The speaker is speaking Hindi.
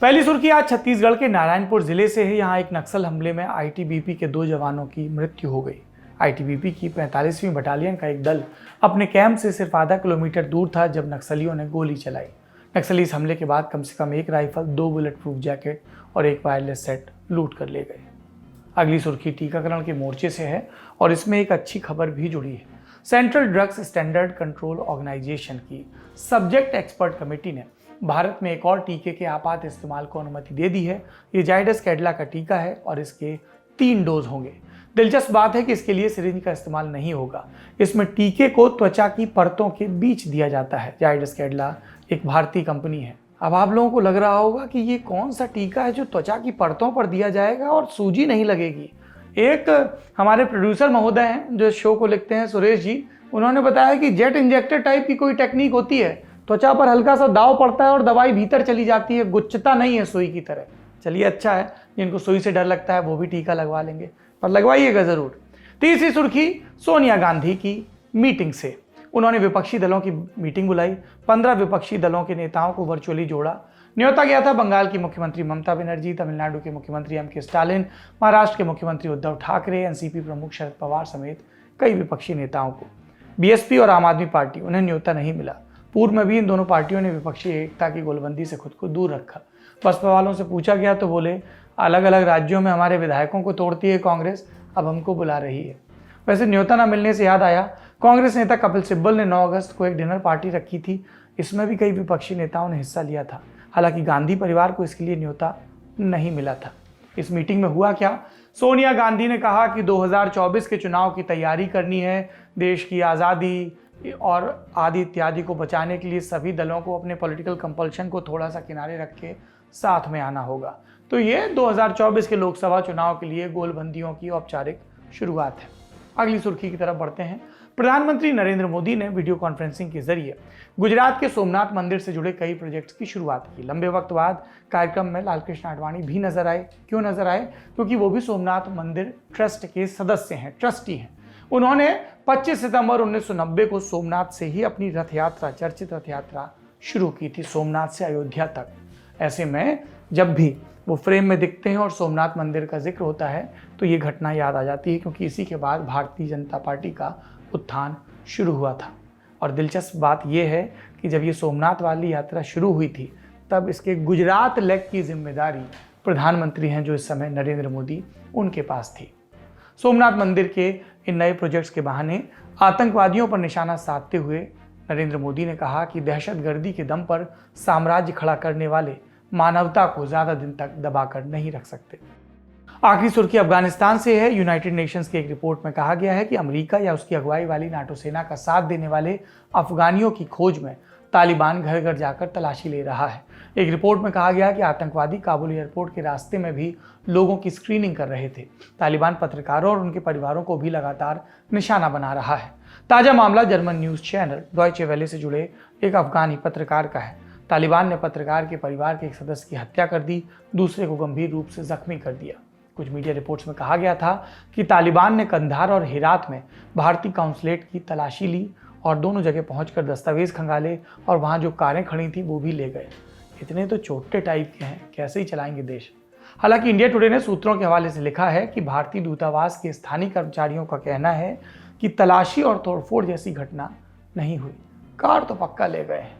पहली सुर्खी आज छत्तीसगढ़ के नारायणपुर जिले से है। यहाँ एक नक्सल हमले में आईटीबीपी के 2 जवानों की मृत्यु हो गई। आईटीबीपी की 45वीं बटालियन का एक दल अपने कैंप से सिर्फ आधा किलोमीटर दूर था जब नक्सलियों ने गोली चलाई। नक्सली इस हमले के बाद कम से कम 1 राइफल, 2 बुलेट प्रूफ जैकेट और 1 वायरलेस सेट लूट कर ले गए। अगली सुर्खी टीकाकरण के मोर्चे से है और इसमें एक अच्छी खबर भी जुड़ी है। Central drugs standard control organisation की सब्जेक्ट एक्सपर्ट कमेटी ने भारत में एक और टीके के आपात इस्तेमाल को अनुमति दे दी है। ये जाइडस कैडिला का टीका है और इसके 3 डोज होंगे। दिलचस्प बात है कि इसके लिए सिरिंज का इस्तेमाल नहीं होगा। इसमें टीके को त्वचा की परतों के बीच दिया जाता है। जाइडस कैडिला एक भारतीय कंपनी है। अब आप लोगों को लग रहा होगा कि ये कौन सा टीका है जो त्वचा की परतों पर दिया जाएगा और सूजी नहीं लगेगी। एक हमारे प्रोड्यूसर महोदय हैं जो शो को लिखते हैं, सुरेश जी, उन्होंने बताया कि जेट इंजेक्टर टाइप की कोई टेक्निक होती है, त्वचा पर हल्का सा दाव पड़ता है और दवाई भीतर चली जाती है, गुच्छता नहीं है सुई की तरह। चलिए अच्छा है, जिनको सुई से डर लगता है वो भी टीका लगवा लेंगे, पर लगवाइएगा जरूर। तीसरी सुर्खी सोनिया गांधी की मीटिंग से। उन्होंने विपक्षी दलों की मीटिंग बुलाई। 15 विपक्षी दलों के नेताओं को वर्चुअली जोड़ा। न्योता गया था बंगाल की मुख्यमंत्री ममता बनर्जी, तमिलनाडु के मुख्यमंत्री एम के स्टालिन, महाराष्ट्र के मुख्यमंत्री उद्धव ठाकरे, एनसीपी प्रमुख शरद पवार समेत कई विपक्षी नेताओं को। बीएसपी और आम आदमी पार्टी, उन्हें न्योता नहीं मिला। पूर्व में भी इन दोनों पार्टियों ने विपक्षी एकता की गोलबंदी से खुद को दूर रखा। बसपा वालों से पूछा गया तो बोले, अलग अलग राज्यों में हमारे विधायकों को तोड़ती है कांग्रेस, अब हमको बुला रही है। वैसे न्योता न मिलने से याद आया, कांग्रेस नेता कपिल सिब्बल ने 9 अगस्त को एक डिनर पार्टी रखी थी। इसमें भी कई विपक्षी नेताओं ने हिस्सा लिया था। हालांकि गांधी परिवार को इसके लिए न्योता नहीं मिला था। इस मीटिंग में हुआ क्या? सोनिया गांधी ने कहा कि 2024 के चुनाव की तैयारी करनी है, देश की आज़ादी और आदि इत्यादि को बचाने के लिए सभी दलों को अपने पॉलिटिकल कंपल्शन को थोड़ा सा किनारे रख के साथ में आना होगा। तो ये 2024 के लोकसभा चुनाव के लिए गोलबंदियों की औपचारिक शुरुआत है। अगली सुर्खी की तरफ बढ़ते हैं। प्रधानमंत्री नरेंद्र मोदी ने वीडियो कॉन्फ्रेंसिंग के जरिए गुजरात के सोमनाथ मंदिर से जुड़े कई प्रोजेक्ट्स की शुरुआत की। लंबे वक्त बाद कार्यक्रम में लालकृष्ण आडवाणी भी नजर आए। क्यों नजर आए? क्योंकि वो भी सोमनाथ मंदिर ट्रस्ट के सदस्य हैं, ट्रस्टी हैं। उन्होंने 25 सितंबर 1990 को सोमनाथ से ही अपनी रथ यात्रा, चर्चित रथ यात्रा शुरू की थी, सोमनाथ से अयोध्या तक। ऐसे में जब भी वो फ्रेम में दिखते हैं और सोमनाथ मंदिर का जिक्र होता है तो ये घटना याद आ जाती है, क्योंकि इसी के बाद भारतीय जनता पार्टी का उत्थान शुरू हुआ था। और दिलचस्प बात यह है कि जब ये सोमनाथ वाली यात्रा शुरू हुई थी तब इसके गुजरात लेग की जिम्मेदारी प्रधानमंत्री हैं जो इस समय नरेंद्र मोदी, उनके पास थी। सोमनाथ मंदिर के इन नए प्रोजेक्ट्स के बहाने आतंकवादियों पर निशाना साधते हुए नरेंद्र मोदी ने कहा कि दहशतगर्दी के दम पर साम्राज्य खड़ा करने वाले मानवता को ज्यादा दिन तक दबाकर नहीं रख सकते। आखिरी सुर्खी अफगानिस्तान से है। यूनाइटेड नेशंस की एक रिपोर्ट में कहा गया है कि अमेरिका या उसकी अगुवाई वाली नाटो सेना का साथ देने वाले अफगानियों की खोज में तालिबान घर घर जाकर तलाशी ले रहा है। एक रिपोर्ट में कहा गया कि आतंकवादी काबुल एयरपोर्ट के रास्ते में भी लोगों की स्क्रीनिंग कर रहे थे। तालिबान पत्रकारों और उनके परिवारों को भी लगातार निशाना बना रहा है। ताज़ा मामला German news channel Deutsche Welle से जुड़े एक अफगानी पत्रकार का है। तालिबान ने पत्रकार के परिवार के एक सदस्य की हत्या कर दी, दूसरे को गंभीर रूप से जख्मी कर दिया। कुछ मीडिया रिपोर्ट्स में कहा गया था कि तालिबान ने कंधार और हेरात में भारतीय काउंसलेट की तलाशी ली और दोनों जगह पहुंचकर दस्तावेज खंगाले और वहां जो कारें खड़ी थी वो भी ले गए। इतने तो चोटे टाइप के हैं, कैसे ही चलाएंगे देश। हालांकि इंडिया टुडे ने सूत्रों के हवाले से लिखा है कि भारतीय दूतावास के स्थानीय कर्मचारियों का कहना है कि तलाशी और तोड़फोड़ जैसी घटना नहीं हुई, कार तो पक्का ले गए हैं।